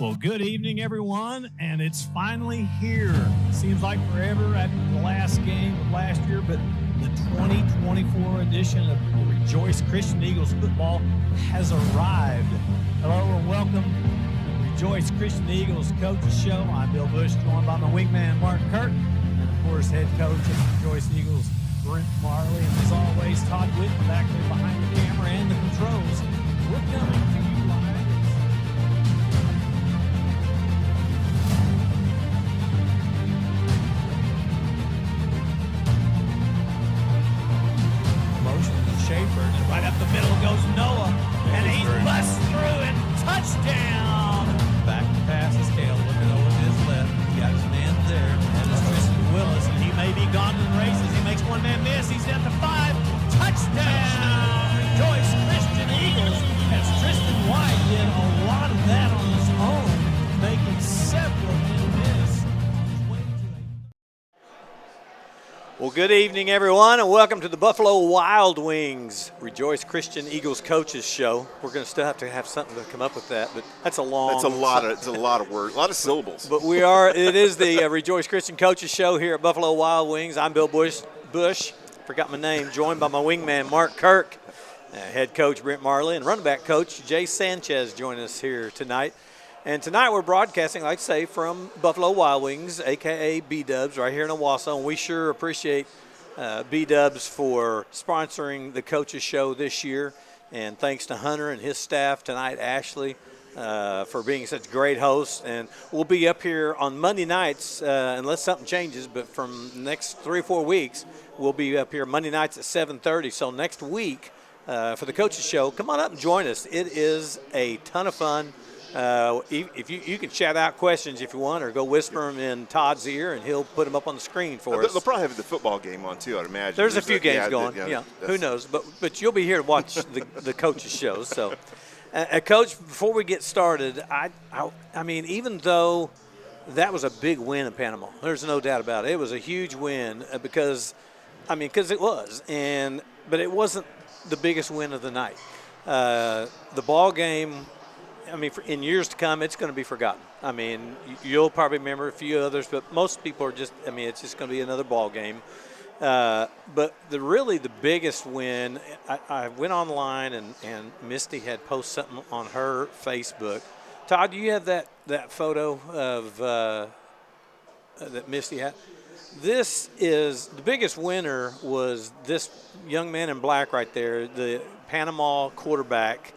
Well, good evening, everyone, and it's finally here. Seems like forever at the last game of last year, but the 2024 edition of Rejoice Christian Eagles football has arrived. Hello and welcome to the Rejoice Christian Eagles Coaches Show. I'm Bill Bush, joined by my wingman, Mark Kirk, and of course, head coach of the Rejoice Eagles, Brent Marley. And as always, Todd Whitten back there behind the camera and the controls. We're coming to you live. Schaefer, and right up the middle goes Noah, and he busts through and touchdown! Back to pass is Cale, looking over to his left. He got his man there, and it's Tristan Willis, and he may be gone to the races. He makes one man miss. He's down to 5. Touchdown! Rejoice Christian Eagles, as Tristan White did a lot of that on his own, making several men miss. Well, good evening, everyone, and welcome to the Buffalo Wild Wings Rejoice Christian Eagles Coaches Show. We're going to still have to have something to come up with that, but that's a long. It's a lot of words, a lot of syllables. But it is the Rejoice Christian Coaches Show here at Buffalo Wild Wings. I'm Bill Bush, forgot my name, joined by my wingman, Mark Kirk, head coach Brent Marley, and running back coach Jay Sanchez joining us here tonight. And tonight we're broadcasting, like I say, from Buffalo Wild Wings, a.k.a. B-Dubs, right here in Owasso. And we sure appreciate B-Dubs for sponsoring the Coaches Show this year. And thanks to Hunter and his staff tonight, Ashley, for being such great hosts. And we'll be up here on Monday nights, unless something changes. But from the next 3 or 4 weeks, we'll be up here Monday nights at 7:30. So next week for the Coaches Show, come on up and join us. It is a ton of fun. If you can shout out questions if you want, or go whisper them in Todd's ear, and he'll put them up on the screen for us. They'll probably have the football game on too, I'd imagine. There's a few games going. Yeah, who knows? But you'll be here to watch the coaches shows. So, Coach, before we get started, I mean, even though that was a big win in Panama, there's no doubt about it. It was a huge win because it was, but it wasn't the biggest win of the night. The ball game. I mean, in years to come, it's going to be forgotten. I mean, you'll probably remember a few others, but most people are just, it's just going to be another ball game. But the biggest win, I went online and Misty had posted something on her Facebook. Todd, do you have that photo of that Misty had? This is the biggest winner was this young man in black right there, the Panama quarterback,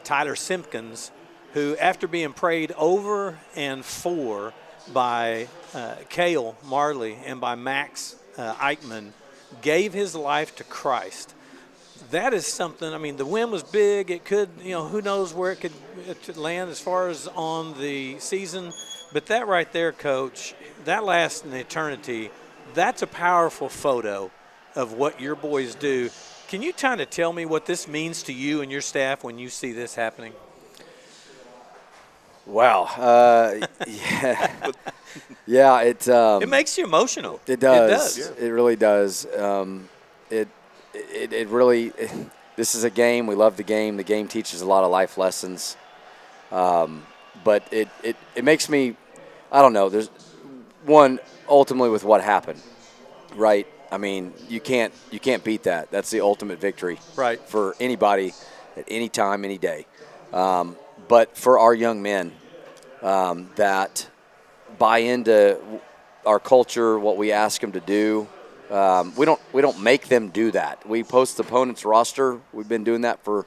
Tyler Simpkins, who, after being prayed over and for by Cale Marley and by Max Eichmann, gave his life to Christ. That is something. The win was big. It could, who knows where it could land as far as on the season. But that right there, Coach, that lasts an eternity. That's a powerful photo of what your boys do. Can you kind of tell me what this means to you and your staff when you see this happening? Wow. Yeah. It makes you emotional. It does. It does. Yeah. It really does. It really. This is a game. We love the game. The game teaches a lot of life lessons. But it makes me. I don't know. There's one ultimately with what happened, right? You can't beat that. That's the ultimate victory, right, for anybody at any time, any day. But for our young men that buy into our culture, what we ask them to do, we don't make them do that. We post the opponent's roster. We've been doing that for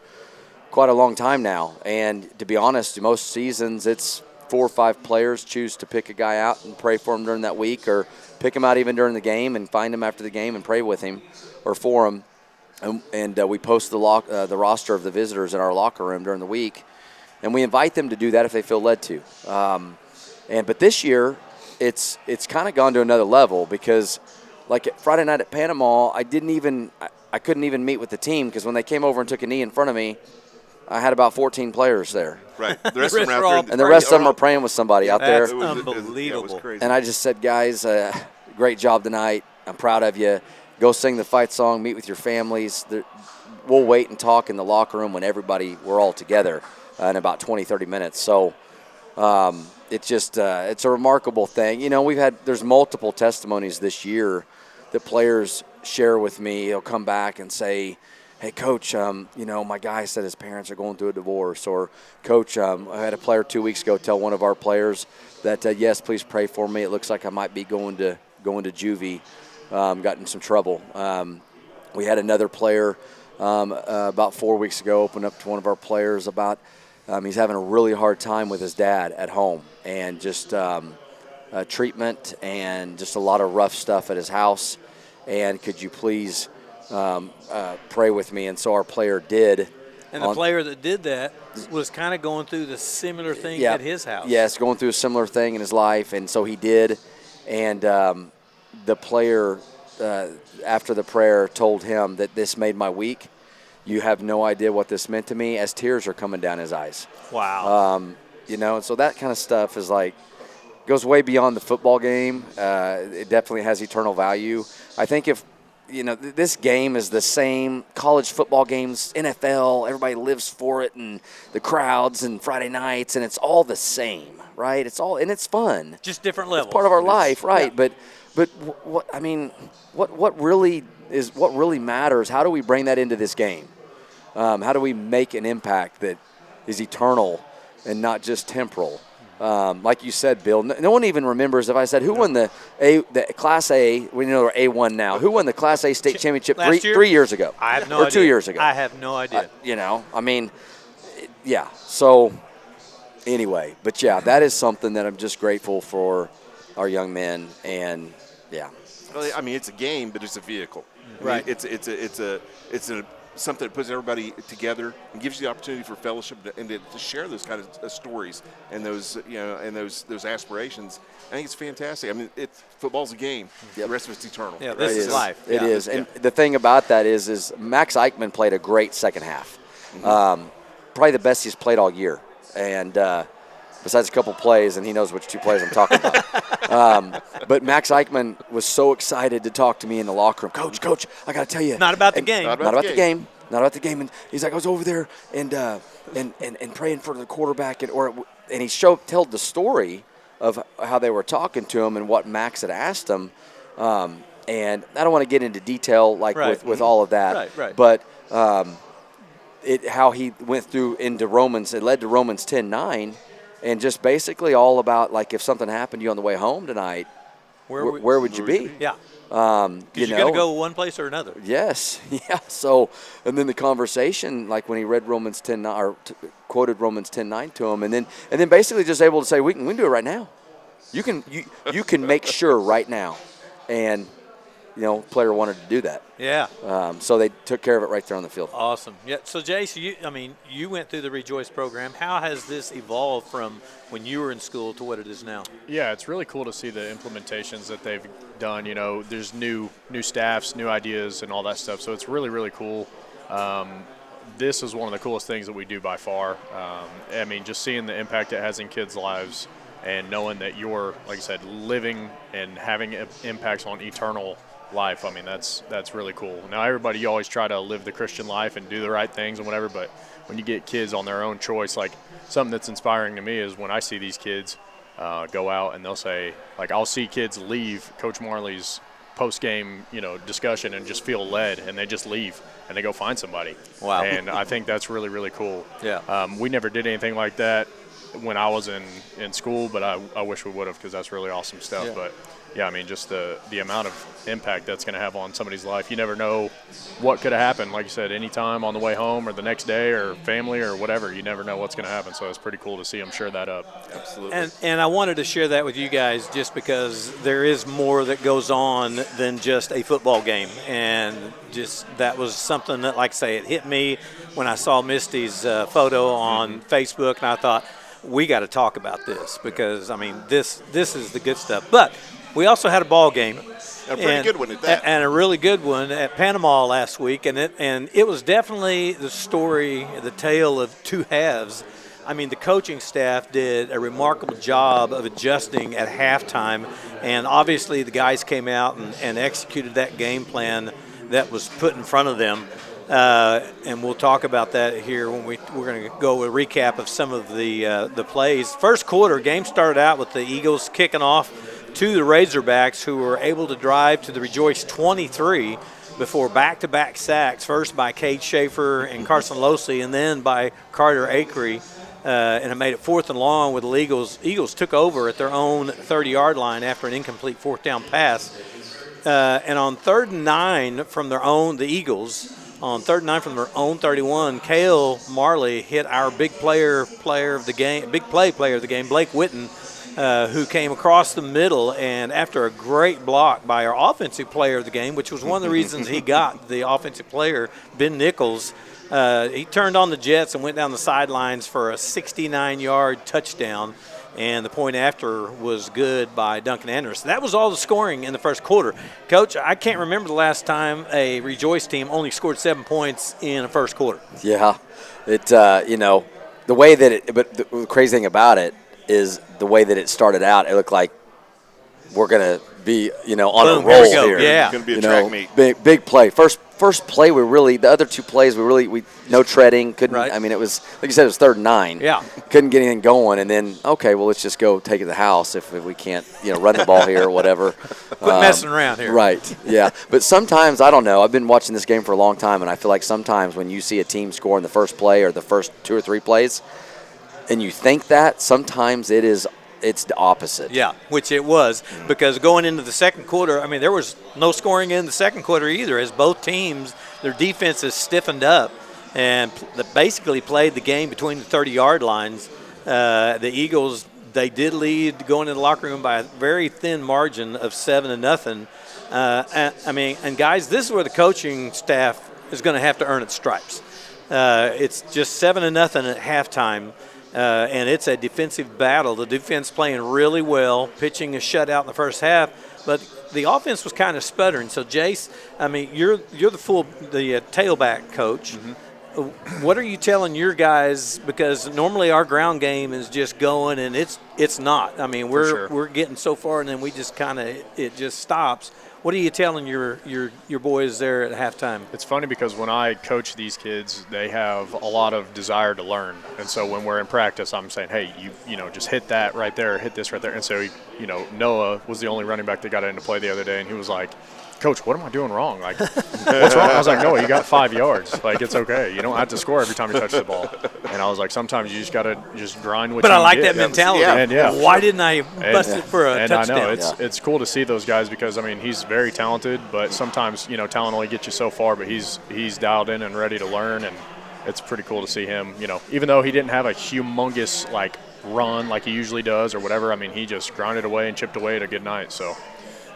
quite a long time now. And to be honest, most seasons it's 4 or 5 players choose to pick a guy out and pray for him during that week, or pick him out even during the game and find him after the game and pray with him or for him. And we post the roster of the visitors in our locker room during the week, and we invite them to do that if they feel led to. But this year, it's kind of gone to another level because, like at Friday night at Panama, I couldn't even meet with the team because when they came over and took a knee in front of me, I had about 14 players there. Right. The rest of them are out there. And the rest of them are praying with somebody out there. That's unbelievable. It was crazy. And I just said, guys, great job tonight. I'm proud of you. Go sing the fight song, meet with your families. We'll wait and talk in the locker room when we're all together in about 20, 30 minutes. So It's just it's a remarkable thing. You know, there's multiple testimonies this year that players share with me. They'll come back and say, hey, Coach, you know, my guy said his parents are going through a divorce. Or, Coach, I had a player 2 weeks ago tell one of our players that, yes, please pray for me. It looks like I might be going to juvie, got in some trouble. We had another player about 4 weeks ago open up to one of our players about he's having a really hard time with his dad at home, and just treatment and just a lot of rough stuff at his house. And could you please pray with me? And so our player did. And the player that did that was kind of going through the similar thing at his house. Yes, going through a similar thing in his life, and so he did. And the player, after the prayer, told him that this made my week. You have no idea what this meant to me, as tears are coming down his eyes. Wow. You know, and so that kind of stuff is like, goes way beyond the football game. It definitely has eternal value. I think if, you know, this game is the same, college football games, NFL, everybody lives for it, and the crowds and Friday nights, and it's all the same, right? It's all, and it's fun. Just different levels. It's part of our life, right? Yeah. But what I mean, what really matters? How do we bring that into this game? How do we make an impact that is eternal and not just temporal? Like you said, Bill, no one even remembers if I said who won the Class A. We know we're A1 now. Who won the Class A state championship 3 years ago? I have no idea. Or 2 years ago. I have no idea. You know, I mean, yeah. So anyway, but yeah, that is something that I'm just grateful for our young men, and yeah. Well, I mean, it's a game, but it's a vehicle. Right. I mean, it's something that puts everybody together and gives you the opportunity for fellowship and to share those kind of stories and those, you know, and those aspirations. I think it's fantastic. I mean, football's a game. Yep. The rest of it's eternal. Yeah, this is life. It is. And the thing about that is Max Eichmann played a great second half. Mm-hmm. Probably the best he's played all year. And besides a couple plays, and he knows which 2 plays I'm talking about. But Max Eichmann was so excited to talk to me in the locker room. Coach, I got to tell you. Not about the game. Not about the game. Not about the game. And he's like, I was over there and praying for the quarterback, and he told the story of how they were talking to him and what Max had asked him. And I don't want to get into detail with all of that. Right. But how he went through into Romans, it led to Romans 10:9. And just basically all about, like, if something happened to you on the way home tonight, where would you be? Yeah. Because you got to go one place or another. Yes. Yeah. So, and then the conversation, like when he read Romans 10:9 or quoted Romans 10:9 to him, and then basically just able to say, we can do it right now. You can make sure right now, and player wanted to do that. Yeah. So they took care of it right there on the field. Awesome. Yeah. So, Jace, you went through the Rejoice program. How has this evolved from when you were in school to what it is now? Yeah, it's really cool to see the implementations that they've done. There's new staffs, new ideas, and all that stuff. So it's really, really cool. This is one of the coolest things that we do by far. Just seeing the impact it has in kids' lives and knowing that you're, like I said, living and having impacts on eternal life. That's really cool. Now, everybody, you always try to live the Christian life and do the right things and whatever, but when you get kids on their own choice, like something that's inspiring to me is when I see these kids go out and they'll say, like, I'll see kids leave Coach Marley's post-game, discussion and just feel led, and they just leave and they go find somebody. Wow. And I think that's really, really cool. Yeah. We never did anything like that when I was in school, but I wish we would have, because that's really awesome stuff. Yeah. But yeah, just the amount of impact that's going to have on somebody's life. You never know what could have happened. Like you said, anytime on the way home or the next day or family or whatever, you never know what's going to happen. So it's pretty cool to see them share that up. Absolutely. And I wanted to share that with you guys just because there is more that goes on than just a football game. And just that was something that, like I say, it hit me when I saw Misty's photo on Facebook, and I thought, we got to talk about this because, this is the good stuff. But we also had a ball game. A pretty good one at that. And a really good one at Panama last week. And it was definitely the story, the tale of two halves. The coaching staff did a remarkable job of adjusting at halftime. And obviously the guys came out and executed that game plan that was put in front of them. And we'll talk about that here when we're going to go a recap of some of the plays. First quarter, game started out with the Eagles kicking off to the Razorbacks, who were able to drive to the Rejoice 23 before back-to-back sacks, first by Cade Schaefer and Carson Losey, and then by Carter Akery. And it made it 4th and long with the Eagles. Eagles took over at their own 30-yard line after an incomplete 4th down pass. And on 3rd and 9 from their own, the Eagles, on 3rd and 9 from their own 31, Cale Marley hit our big player of the game, Blake Witten, who came across the middle, and after a great block by our offensive player of the game, which was one of the reasons he got the offensive player, Ben Nichols, he turned on the jets and went down the sidelines for a 69-yard touchdown, and the point after was good by Duncan Anderson. That was all the scoring in the first quarter. Coach, I can't remember the last time a Rejoice team only scored 7 points in a first quarter. Yeah, the way that it – but the crazy thing about it is the way that it started out, it looked like we're going to be, on a roll here. Yeah. It's going to be a track meet. Big play. First play, the other two plays, we no treading. Couldn't. Right. I mean, it was, like you said, it was 3rd and 9. Yeah. Couldn't get anything going. And then, okay, well, let's just go take it to the house if we can't, run the ball here or whatever. Quit messing around here. Right, yeah. But sometimes, I don't know, I've been watching this game for a long time, and I feel like sometimes when you see a team score in the first play or the first 2 or 3 plays, and you think that, sometimes it's the opposite. Yeah, which it was, because going into the second quarter, I mean, there was no scoring in the second quarter either, as both teams, their defenses stiffened up and basically played the game between the 30-yard lines. The Eagles, they did lead going into the locker room by a very thin margin of 7-0. And guys, this is where the coaching staff is going to have to earn its stripes. It's just 7-0 at halftime. And it's a defensive battle. The defense playing really well, pitching a shutout in the first half, but the offense was kind of sputtering. So, Jace, I mean, you're the tailback coach. Mm-hmm. What are you telling your guys? Because normally our ground game is just going, and it's not. I mean, we're getting so far, and then we just it just stops. What are you telling your boys there at halftime? It's funny because when I coach these kids, they have a lot of desire to learn. And so when we're in practice, I'm saying, hey, you just hit that right there, hit this right there. And so, Noah was the only running back that got into play the other day, and he was like, Coach, what am I doing wrong? Like, what's wrong? I was like, Noah, you got 5 yards. Like, it's okay. You don't have to score every time you touch the ball. And I was like, sometimes you just got to just grind what you But I like get. that mentality. Yeah. Why didn't I bust it for a touchdown? And I know, it's cool to see those guys because, I mean, he's very talented, but sometimes, talent only gets you so far, but he's dialed in and ready to learn, and it's pretty cool to see him, even though he didn't have a humongous, run like he usually does or whatever, I mean, he just grinded away and chipped away at a good night, so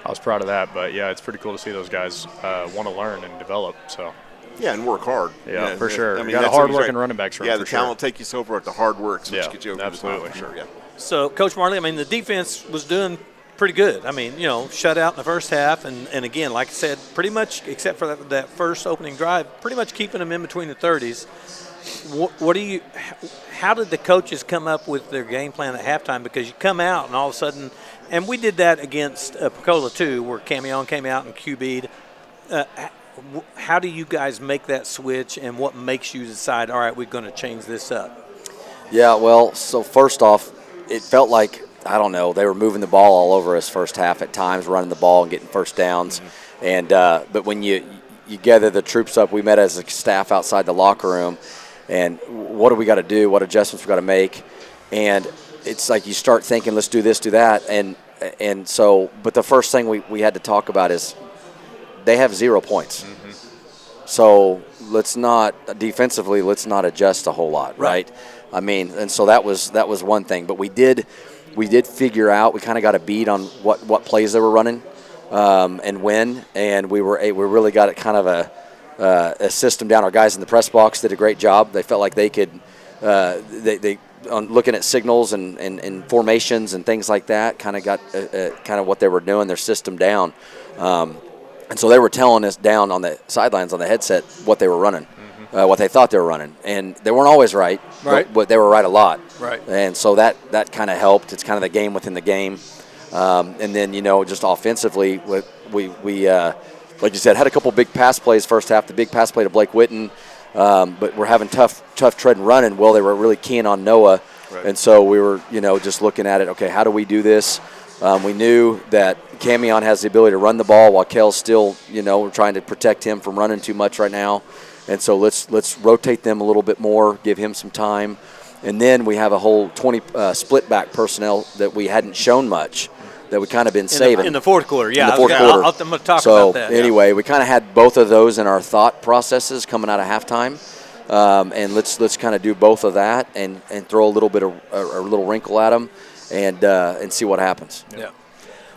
I was proud of that. But, yeah, it's pretty cool to see those guys want to learn and develop, so. Yeah, and work hard. Yeah, for sure. I mean, got a hard-working running backs room. Yeah, the talent will take you so far at the hard work, so get you over absolutely. The top, for sure, yeah. So, Coach Marley, I mean, the defense was doing pretty good. I mean, shutout in the first half, and again, like I said, pretty much, except for that first opening drive, pretty much keeping them in between the 30s. How did the coaches come up with their game plan at halftime? Because you come out and all of a sudden, and we did that against Pensacola too, where Camion came out and QB'd. How do you guys make that switch, and what makes you decide, all right, we're going to change this up? Yeah, well, so first off, it felt like, I don't know, they were moving the ball all over us first half at times, running the ball and getting first downs. Mm-hmm. And but when you gather the troops up, we met as a staff outside the locker room, and what do we got to do? What adjustments we got to make? And it's like you start thinking, let's do this, do that. And so, but the first thing we had to talk about is they have 0 points. Mm-hmm. So let's not adjust a whole lot, right? I mean, and so that was one thing. But we did figure out, we kind of got a beat on what plays they were running and when, and we really got it kind of a system down. Our guys in the press box did a great job. They felt like they could they on looking at signals and formations and things like that, kind of got kind of what they were doing, their system down. And so they were telling us down on the sidelines on the headset what they were running, what they thought they were running. And they weren't always right. But they were right a lot. Right. And so that kind of helped. It's kind of the game within the game. And then, just offensively, we like you said, had a couple big pass plays first half. The big pass play to Blake Witten, but we're having tough tread and running. Well, they were really keen on Noah, and so we were, just looking at it. Okay, how do we do this? We knew that Camion has the ability to run the ball while Kale's still, we're trying to protect him from running too much right now. And so let's rotate them a little bit more, give him some time. And then we have a whole 20 split back personnel that we hadn't shown much, that we kind of been saving. In the fourth quarter, yeah. In the fourth quarter. I'm going to talk about that. Anyway, we kind of had both of those in our thought processes coming out of halftime. And let's kind of do both of that and throw a little bit of a little wrinkle at them and see what happens. Yeah.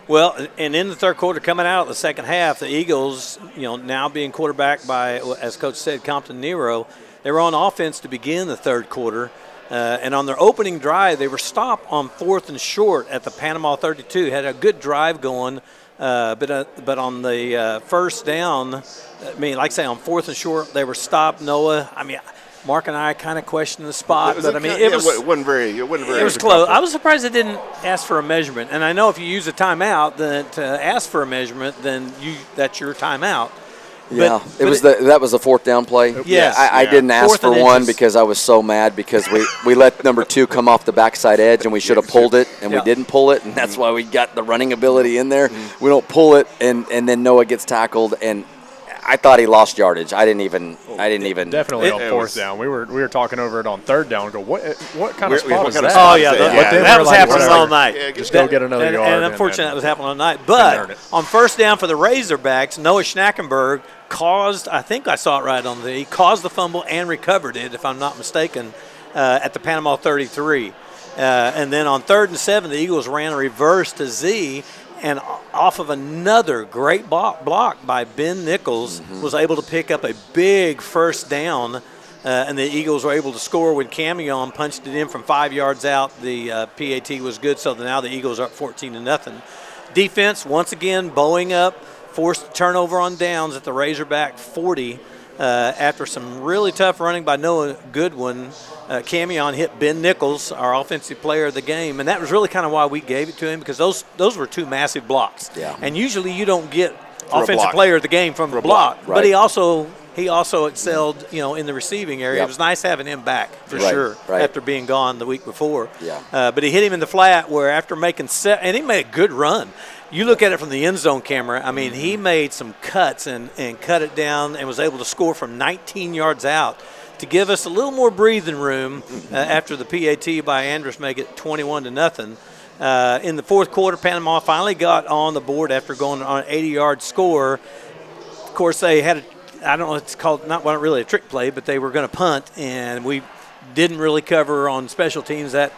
Well, and in the third quarter, coming out of the second half, the Eagles, now being quarterbacked by, as Coach said, Compton Nero, they were on offense to begin the third quarter. And on their opening drive, they were stopped on 4th and short at the Panama 32. Had a good drive going, but on the first down, like I say, on 4th and short, they were stopped. Noah, Mark and I kind of questioned the spot, but it was close. I was surprised they didn't ask for a measurement. And I know if you use a timeout, then to ask for a measurement, then that's your timeout. Yeah, that was the fourth down play. Yes. I didn't ask for one because I was so mad because we let number 2 come off the backside edge and we should have pulled it and we didn't pull it, and that's why we got the running ability in there. We don't pull it and then Noah gets tackled, and I thought he lost yardage. I didn't even. Definitely on fourth down. We were talking over it on third down. Go, what kind of spot is that? Oh yeah, that was happening all night. Yeah, just go get another yard. And unfortunately, that was happening all night. But on first down for the Razorbacks, Noah Schnackenberg caused. I think I saw it right on he caused the fumble and recovered it, if I'm not mistaken, at the Panama 33. And then on 3rd and 7, the Eagles ran a reverse to Z. And off of another great block by Ben Nichols, was able to pick up a big first down, and the Eagles were able to score when Camion punched it in from 5 yards out. The PAT was good, so now the Eagles are up 14-0. Defense, once again, bowing up, forced a turnover on downs at the Razorback 40 after some really tough running by Noah Goodwin. Camion hit Ben Nichols, our offensive player of the game, and that was really kind of why we gave it to him, because those were 2 massive blocks. Yeah. And usually you don't get offensive player of the game from a block. Right. But he also excelled, in the receiving area. It was nice having him back for sure after being gone the week before. Yeah. But he hit him in the flat where after making and he made a good run. You look at it from the end zone camera, he made some cuts and cut it down and was able to score from 19 yards out to give us a little more breathing room after the PAT by Andrus make it 21-0. In the fourth quarter, Panama finally got on the board after going on an 80-yard score. Of course, they had I don't know, it's called not really a trick play, but they were going to punt, and we didn't really cover on special teams that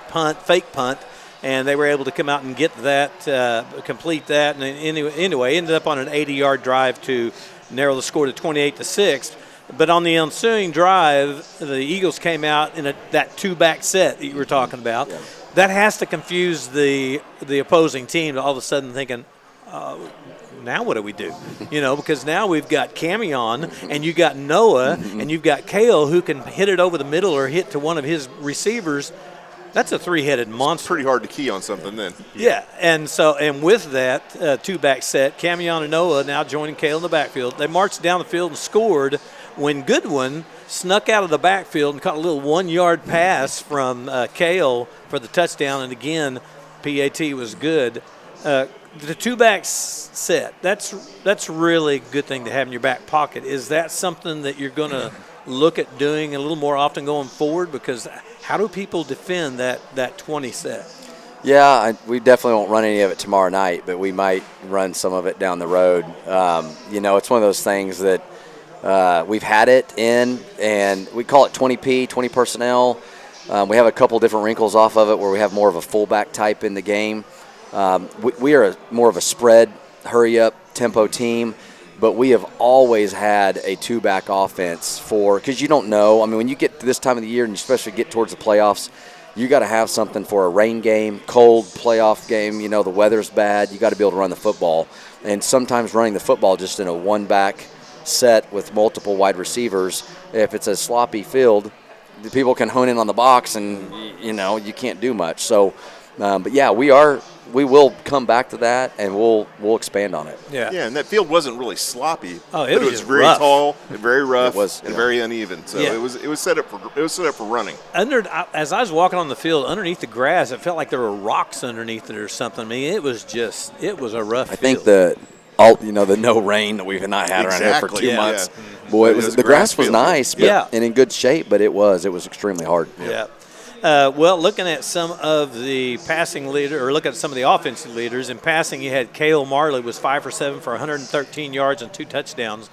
fake punt, and they were able to come out and get that, complete that, and anyway, ended up on an 80-yard drive to narrow the score to 28-6. But on the ensuing drive, the Eagles came out in that 2-back set that you were talking about. Yeah. That has to confuse the opposing team to all of a sudden thinking, now what do we do? Because now we've got Camion and you got Noah and you've got Kale who can hit it over the middle or hit to one of his receivers. That's a 3-headed monster. It's pretty hard to key on something then. Yeah, and with that 2-back set, Camion and Noah now joining Kale in the backfield. They marched down the field and scored when Goodwin snuck out of the backfield and caught a little 1-yard pass from Kale for the touchdown. And again, PAT was good. The 2-back set, that's really a good thing to have in your back pocket. Is that something that you're going to look at doing a little more often going forward? Because how do people defend that 20 set? Yeah, we definitely won't run any of it tomorrow night, but we might run some of it down the road. It's one of those things that we've had it in, and we call it 20P, 20 personnel. We have a couple different wrinkles off of it where we have more of a fullback type in the game. We are more of a spread, hurry-up, tempo team, but we have always had a 2-back offense because you don't know. When you get to this time of the year and you especially get towards the playoffs, you got to have something for a rain game, cold playoff game. The weather's bad. You got to be able to run the football. And sometimes running the football just in a 1-back set with multiple wide receivers, if it's a sloppy field, the people can hone in on the box and, you can't do much. So But yeah, we will come back to that, and we'll expand on it. Yeah. Yeah, and that field wasn't really sloppy. Oh, but it was was just very rough. tall and very rough and yeah. very uneven. So Yeah. it was set up for running. As I was walking on the field, underneath the grass, it felt like there were rocks underneath it or something. I mean, it was a rough I field. think the no rain that we've not had around here for Exactly, 2 yeah. months. Yeah. Boy, It was the a grass grass was field. nice, but, Yeah. and in good shape, but it was extremely hard. Yeah. Well, looking at some of the passing leader, or look at some of the offensive leaders in passing, you had Cale Marley was 5 for 7 for 113 yards and 2 touchdowns.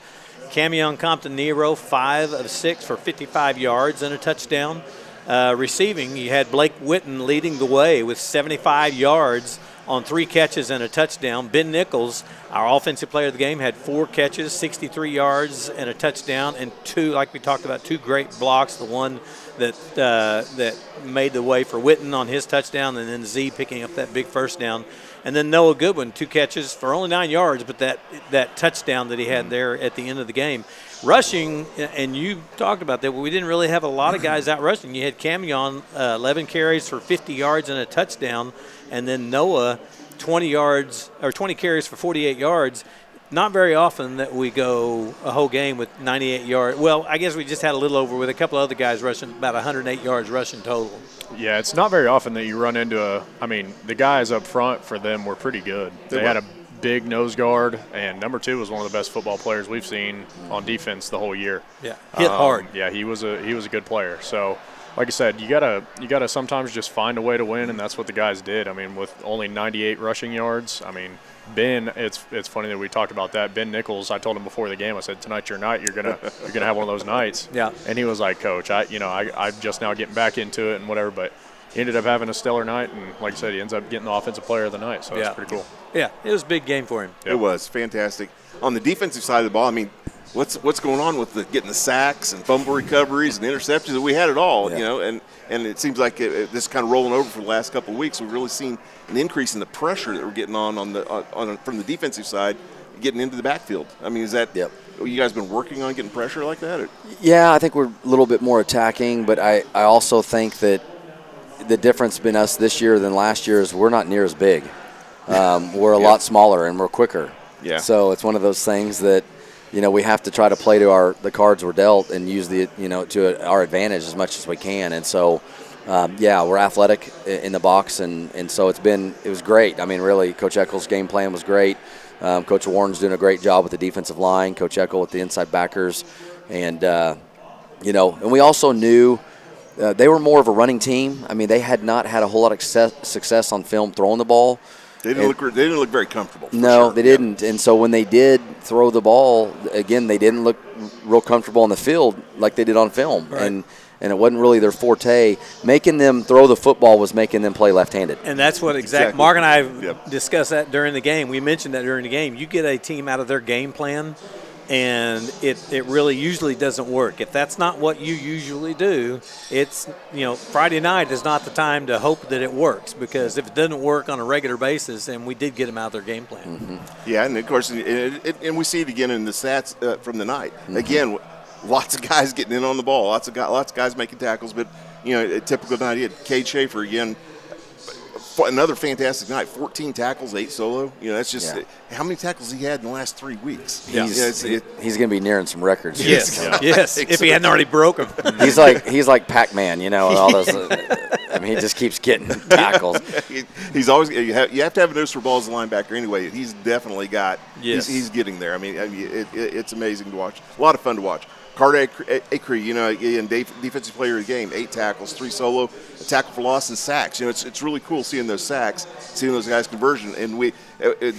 Camion Compton Nero 5 of 6 for 55 yards and a touchdown. Receiving, you had Blake Witten leading the way with 75 yards on 3 catches and a touchdown. Ben Nichols, our offensive player of the game, had 4 catches, 63 yards and a touchdown, and 2, like we talked about, 2 great blocks. The one that made the way for Witten on his touchdown, and then Z picking up that big first down. And then Noah Goodwin, 2 catches for only 9 yards, but that touchdown that he had there at the end of the game. Rushing, and you talked about that, we didn't really have a lot of guys out rushing. You had Camion, 11 carries for 50 yards and a touchdown, and then Noah, 20 carries for 48 yards. Not very often that we go a whole game with 98 yards. Well, I guess we just had a little over with a couple other guys rushing, about 108 yards rushing total. Yeah, it's not very often that you run into the guys up front for them were pretty good. They had a big nose guard, and number 2 was one of the best football players we've seen on defense the whole year. Yeah, hit hard. Yeah, he was a good player. So, like I said, you gotta sometimes just find a way to win, and that's what the guys did. I mean, with only 98 rushing yards, Ben, it's funny that we talked about that. Ben Nichols, I told him before the game, I said, tonight's your night. You're gonna have one of those nights. Yeah. And he was like, Coach, I'm just now getting back into it and whatever, but he ended up having a stellar night, and like I said, he ends up getting the offensive player of the night. So that's pretty cool. Yeah, it was a big game for him. Yep. It was fantastic. On the defensive side of the ball, what's going on with getting the sacks and fumble recoveries and interceptions? We had it all, and it seems like this is kind of rolling over for the last couple of weeks. We've really seen an increase in the pressure that we're getting from the defensive side, getting into the backfield. Is that you guys been working on getting pressure like that? Or? Yeah, I think we're a little bit more attacking, but I also think that the difference between us this year than last year is we're not near as big. We're a lot smaller and we're quicker. Yeah. So it's one of those things that we have to try to play to the cards we're dealt and use to our advantage as much as we can. And so, we're athletic in the box, and so it was great. Really, Coach Eckel's game plan was great. Coach Warren's doing a great job with the defensive line. Coach Eckel with the inside backers, and and we also knew they were more of a running team. They had not had a whole lot of success on film throwing the ball. They didn't look very comfortable. No, they didn't. And so when they did throw the ball, again, they didn't look real comfortable on the field like they did on film. Right. And it wasn't really their forte. Making them throw the football was making them play left-handed. And that's what exactly. Mark and I discussed that during the game. We mentioned that during the game. You get a team out of their game plan, and it really usually doesn't work. If that's not what you usually do, it's Friday night is not the time to hope that it works, because if it doesn't work on a regular basis, then we did get them out of their game plan. Mm-hmm. Yeah, and of course, and we see it again in the stats from the night. Mm-hmm. Again, lots of guys getting in on the ball, lots of guys making tackles, but a typical night. You had Cade Schaefer again. Another fantastic night, 14 tackles, 8 solo. That's just how many tackles he had in the last 3 weeks. He's going to be nearing some records. Yes, yes. If he hadn't already broke them. He's like Pac-Man, all those. He just keeps getting tackles. He's always. You have to have a nose for balls as a linebacker anyway. He's definitely got. Yes. He's getting there. It's amazing to watch. A lot of fun to watch. Carter Acree, again, defensive player of the game, 8 tackles, 3 solo, a tackle for loss, and sacks. It's really cool seeing those sacks, seeing those guys' conversion. And we,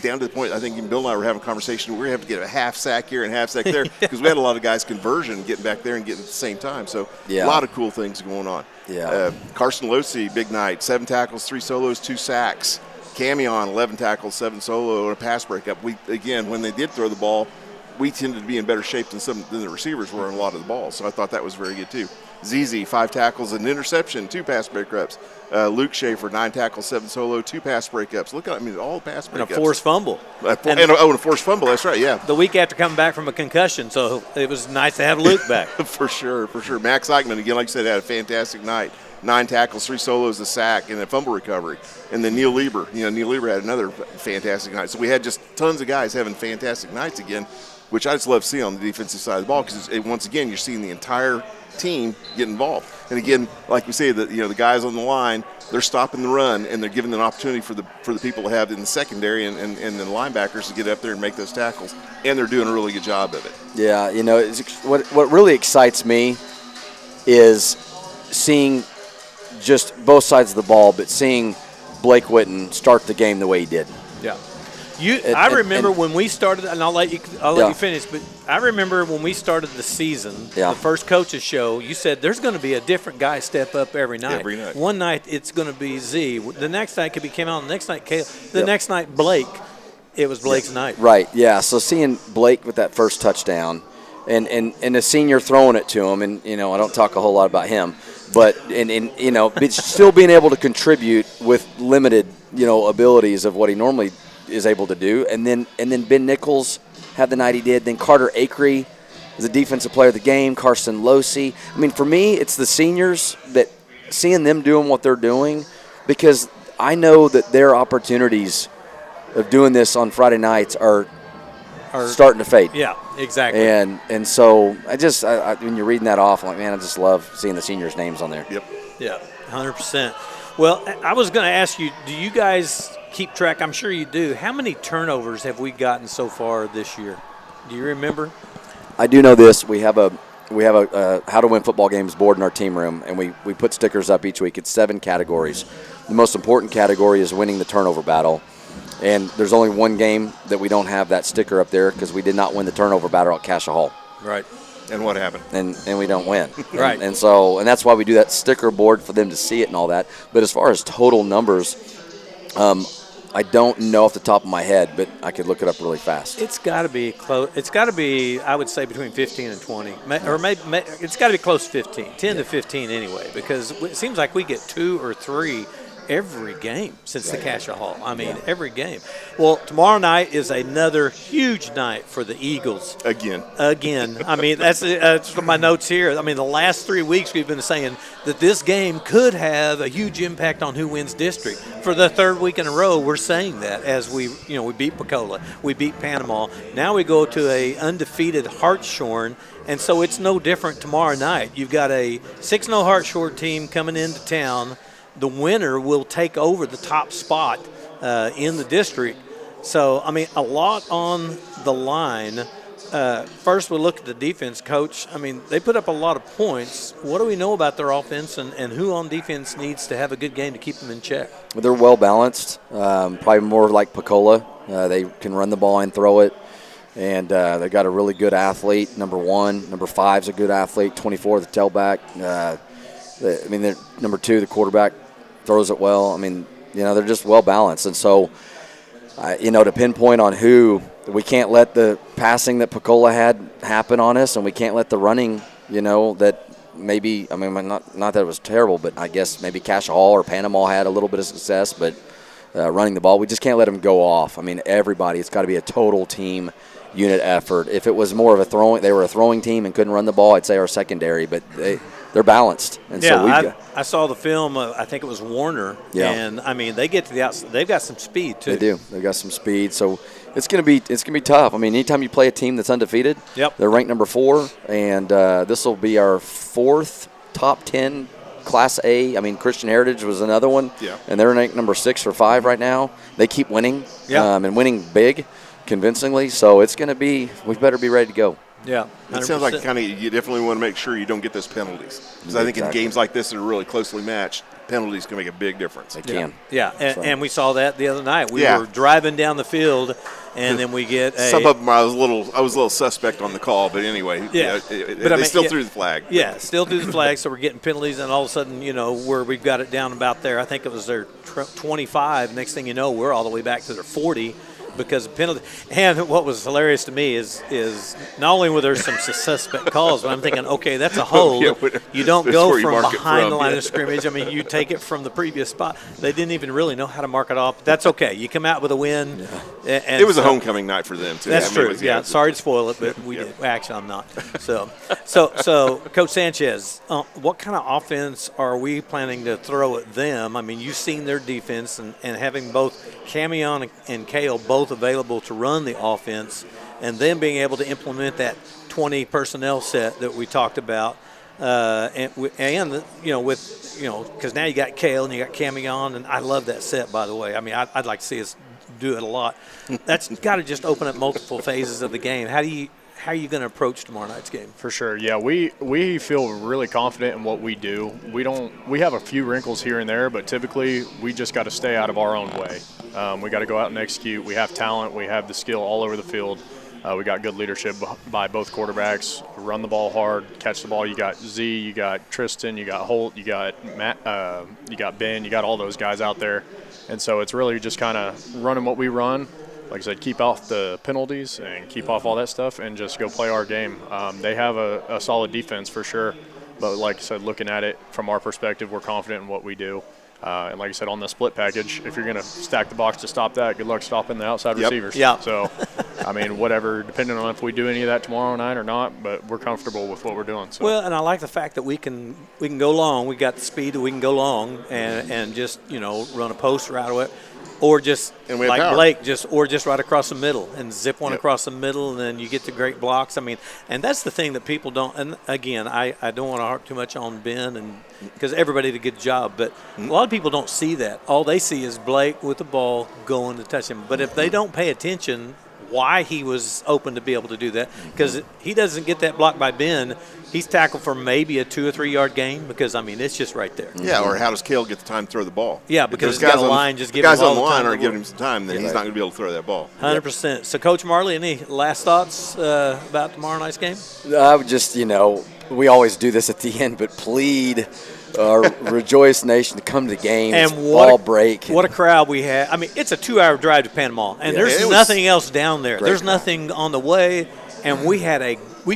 down to the point, I think Bill and I were having a conversation, we're going to have to get a half sack here and half sack there, because we had a lot of guys' conversion getting back there and getting at the same time. So a lot of cool things going on. Yeah. Carson Losey, big night, 7 tackles, 3 solos, 2 sacks. Camion, 11 tackles, 7 solo, and a pass breakup. Again, when they did throw the ball, we tended to be in better shape than the receivers were in a lot of the balls. So I thought that was very good too. ZZ, 5 tackles, an interception, 2 pass breakups. Luke Schaefer, 9 tackles, 7 solo, 2 pass breakups. Look at all pass breakups. And a forced fumble. And a forced fumble, that's right, yeah. The week after coming back from a concussion, so it was nice to have Luke back. For sure. Max Eichmann, again, like I said, had a fantastic night. 9 tackles, 3 solos, a sack, and a fumble recovery. And then Neil Lieber had another fantastic night. So we had just tons of guys having fantastic nights again, which I just love seeing on the defensive side of the ball because once again you're seeing the entire team get involved. And again, like we say, the guys on the line, they're stopping the run and they're giving an opportunity for the people to have in the secondary and the linebackers to get up there and make those tackles. And they're doing a really good job of it. Yeah, what really excites me is seeing just both sides of the ball, but seeing Blake Witten start the game the way he did. Yeah. I remember when we started, and I'll let you finish, but I remember when we started the season, the first coaches show, you said there's going to be a different guy step up every night. Every night. One night it's going to be Z. The next night could be Cam Allen. The next night Caleb. The next night Blake. It was Blake's night. Right, yeah. So seeing Blake with that first touchdown and a senior throwing it to him, and, I don't talk a whole lot about him, but but still being able to contribute with limited, abilities of what he normally is able to do, and then Ben Nichols had the night he did. Then Carter Akery is the defensive player of the game. Carson Losey. I mean, for me, it's the seniors that seeing them doing what they're doing, because I know that their opportunities of doing this on Friday nights are starting to fade. Yeah, exactly. And so I when you're reading that off, I'm like, man, I just love seeing the seniors' names on there. Yep. Yeah, 100%. Well, I was going to ask you, do you guys keep track? I'm sure you do. How many turnovers have we gotten so far this year? Do you remember? I do know this. We have a how to win football games board in our team room, and we put stickers up each week. It's 7 categories. The most important category is winning the turnover battle. And there's only one game that we don't have that sticker up there because we did not win the turnover battle at Cassia Hall. Right. And what happened? And we don't win. Right. And that's why we do that sticker board for them to see it and all that. But as far as total numbers, I don't know off the top of my head, but I could look it up really fast. It's got to be close. It's got to be, I would say, between 15 and 20. Or maybe it's got to be close to 15, 10 to 15 anyway, because it seems like we get 2 or 3 every game since the Cassia Hall. I mean, every game. Well, tomorrow night is another huge night for the Eagles. Again. I mean, that's my notes here. I mean, the last 3 weeks we've been saying that this game could have a huge impact on who wins district. For the 3rd week in a row, we're saying that as we beat Pecola, we beat Panama. Now we go to a undefeated Hartshorn, and so it's no different tomorrow night. You've got a 6-0 Hartshorn team coming into town. The winner will take over the top spot in the district. So, I mean, a lot on the line. First, we'll look at the defense, Coach. I mean, they put up a lot of points. What do we know about their offense, and who on defense needs to have a good game to keep them in check? Well, they're well-balanced, probably more like Pecola. They can run the ball and throw it. And they've got a really good athlete, number 1. Number 5 is a good athlete, 24, the tailback. They're number 2, the quarterback, throws it well. I mean, they're just well balanced. And so, to pinpoint on who, we can't let the passing that Pecola had happen on us, and we can't let the running, that maybe, I mean, not that it was terrible, but I guess maybe Cassia Hall or Panama had a little bit of success, but running the ball, we just can't let them go off. I mean, everybody, it's got to be a total team unit effort. If it was more of they were a throwing team and couldn't run the ball, I'd say our secondary, but they're balanced. And so I saw the film. I think it was Warner. Yeah. And I mean, they get to the outside. They've got some speed too. They do. They've got some speed. So it's gonna be tough. I mean, anytime you play a team that's undefeated, they're ranked number 4, and this will be our 4th top 10 Class A. I mean, Christian Heritage was another one. Yeah. And they're ranked number 6 or 5 right now. They keep winning. Yeah. And winning big, convincingly. So it's gonna be. We better be ready to go. Yeah, 100%. It sounds like you definitely want to make sure you don't get those penalties. Because I think in games like this that are really closely matched, penalties can make a big difference. They can. Yeah, and we saw that the other night. We were driving down the field, and then we get some of them I was a little suspect on the call, but anyway, they still threw the flag. Yeah, still threw the flag, so we're getting penalties, and all of a sudden, where we've got it down about there, I think it was their 25. Next thing you know, we're all the way back to their 40. because of penalty. And what was hilarious to me is not only were there some suspect calls, but I'm thinking, okay, that's a hold. You don't go from behind the line of scrimmage. I mean, you take it from the previous spot. They didn't even really know how to mark it off. That's okay. You come out with a win. Yeah. And it was a homecoming night for them too. That's true. Yeah. Sorry to spoil it, but we did. Actually, I'm not. So Coach Sanchez, what kind of offense are we planning to throw at them? I mean, you've seen their defense, and having both Camion and Kale both available to run the offense, and then being able to implement that 20 personnel set that we talked about, because now you got Kale and you got Camion, and I love that set, by the way. I mean, I'd like to see us do it a lot. That's got to just open up multiple phases of the game. How are you going to approach tomorrow night's game? For sure, yeah. We feel really confident in what we do. We have a few wrinkles here and there, but typically we just got to stay out of our own way. We got to go out and execute. We have talent. We have the skill all over the field. We got good leadership by both quarterbacks. Run the ball hard, catch the ball. You got Z, you got Tristan, you got Holt, you got Matt, you got Ben, you got all those guys out there. And so it's really just kind of running what we run. Like I said, keep off the penalties and keep off all that stuff and just go play our game. They have a solid defense for sure. But like I said, looking at it from our perspective, we're confident in what we do. And like I said, on the split package, if you're going to stack the box to stop that, good luck stopping the outside receivers. Yeah. So, I mean, whatever, depending on if we do any of that tomorrow night or not, but we're comfortable with what we're doing. So. Well, and I like the fact that we can go long. We got the speed that we can go long and just, run a post right away. Or just like power. Blake, just right across the middle and zip one across the middle, and then you get the great blocks. I mean, and that's the thing that people don't. And again, I don't want to harp too much on Ben, and because everybody did a good job, but a lot of people don't see that. All they see is Blake with the ball going to touch him. But if they don't pay attention, why he was open to be able to do that, because he doesn't get that block by Ben. He's tackled for maybe a 2 or 3 yard gain because, I mean, it's just right there. Yeah, or how does Kale get the time to throw the ball? Yeah, because guys on the line just give him all the time. Guys on the line aren't giving him some time, then he's not going to be able to throw that ball. 100%. So, Coach Marley, any last thoughts about tomorrow night's game? I would just, we always do this at the end, but plead our Rejoice Nation to come to the game. And ball break. What a crowd we had. I mean, it's a 2-hour drive to Panama, and there's nothing else down there. There's nothing on the way, and we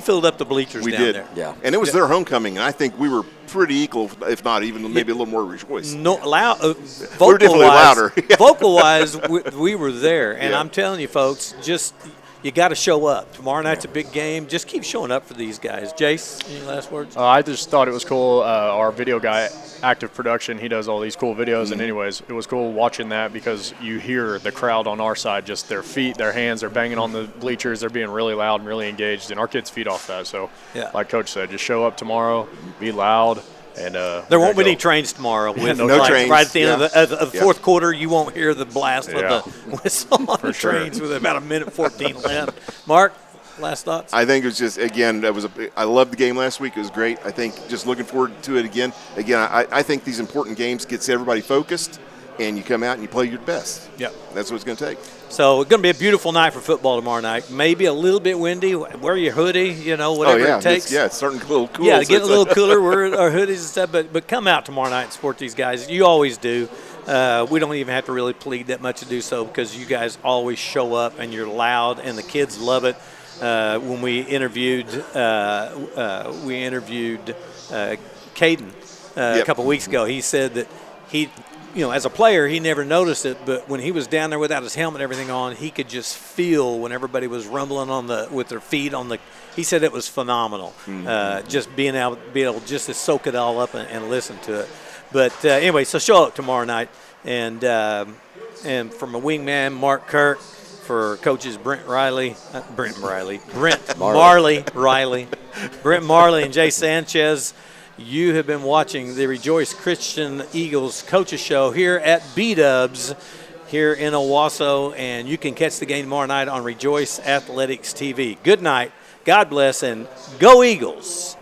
filled up the bleachers down there. Yeah. And it was their homecoming, and I think we were pretty equal, if not even maybe a little more rejoiced. No, we're definitely louder. Vocal-wise, we were there, and Yeah. I'm telling you, folks, just you got to show up. Tomorrow night's a big game. Just keep showing up for these guys. Jace, any last words? I just thought it was cool. Our video guy, Active Production, he does all these cool videos. And anyways, it was cool watching that because you hear the crowd on our side, just their feet, their hands, they're banging on the bleachers. They're being really loud and really engaged. And our kids feed off that. So, like Coach said, just show up tomorrow, be loud. And there won't be any trains tomorrow. No trains. Right at the end of the fourth quarter, you won't hear the blast of the whistle on the trains with about 1:14 left. Mark, last thoughts? I think it was just, again, I loved the game last week. It was great. I think just looking forward to it again. Again, I think these important games gets everybody focused, and you come out and you play your best. Yep. That's what it's going to take. So it's going to be a beautiful night for football tomorrow night. Maybe a little bit windy. Wear your hoodie, whatever it takes. It's starting to get a little cool. Yeah, get a little cooler. Wear our hoodies and stuff. But come out tomorrow night and support these guys. You always do. We don't even have to really plead that much to do so because you guys always show up and you're loud and the kids love it. When we interviewed Caden a couple weeks ago, he said that he – as a player, he never noticed it, but when he was down there without his helmet and everything on, he could just feel when everybody was rumbling with their feet on the. He said it was phenomenal, just being able just to soak it all up and listen to it. But anyway, so show up tomorrow night, and from a wingman, Mark Kirk, for coaches Brent Marley Riley, Brent Marley, and Jay Sanchez. You have been watching the Rejoice Christian Eagles Coaches Show here at B-Dubs here in Owasso, and you can catch the game tomorrow night on Rejoice Athletics TV. Good night, God bless, and go Eagles.